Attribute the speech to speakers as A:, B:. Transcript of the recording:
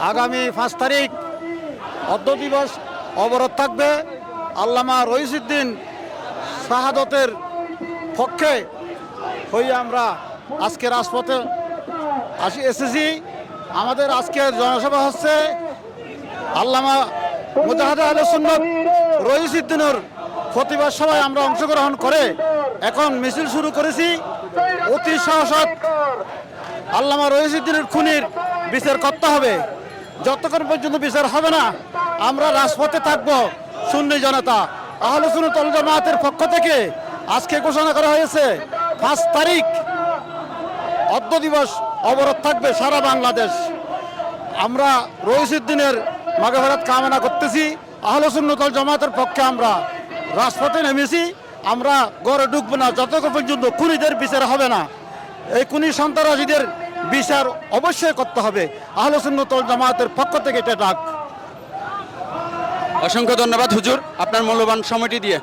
A: আগামী 5 তারিখ অর্ধ দিবস অবরোধ থাকবে। আল্লামা রইসুদ্দিন শাহাদতের পক্ষে হয়ে আমরা আজকে রাজপথে এসেছি। আমাদের আজকের জনসভা হচ্ছে আল্লামা মুজাহিদ আহলে সুন্নাত রইসুদ্দিনের প্রতিবাদ সভায় আমরা অংশগ্রহণ করে এখন মিছিল শুরু করেছি। অতি সাহসত আল্লামা রইসুদ্দিনের খুনির বিচার করতে হবে। যতক্ষণ পর্যন্ত বিচার হবে না আমরা রাজপথে থাকব। সুন্নি জনতা আহলে সুন্নাত ওয়াল জামাতের পক্ষ থেকে আজকে ঘোষণা করা হয়েছে 5 তারিখ অর্ধ দিবস অবরোধ থাকবে সারা বাংলাদেশ। আমরা রইসুদ্দিনের মাগফিরাত কামনা করতেছি। আহলে সুন্নাত ওয়াল জামাতের পক্ষে আমরা রাজপথে নেমেছি। আমরা ঘরে ঢুকবো না যতক্ষণ পর্যন্ত খুনিদের বিচার হবে না। এই খুনি সন্ত্রাসীদের বিচার অবশ্যই করতে হবে। আহলে সুন্নাত ওয়াল জামাতের পক্ষ থেকে এটা ডাক।
B: অসংখ্য ধন্যবাদ হুজুর আপনার মূল্যবান সময়টি দিয়ে।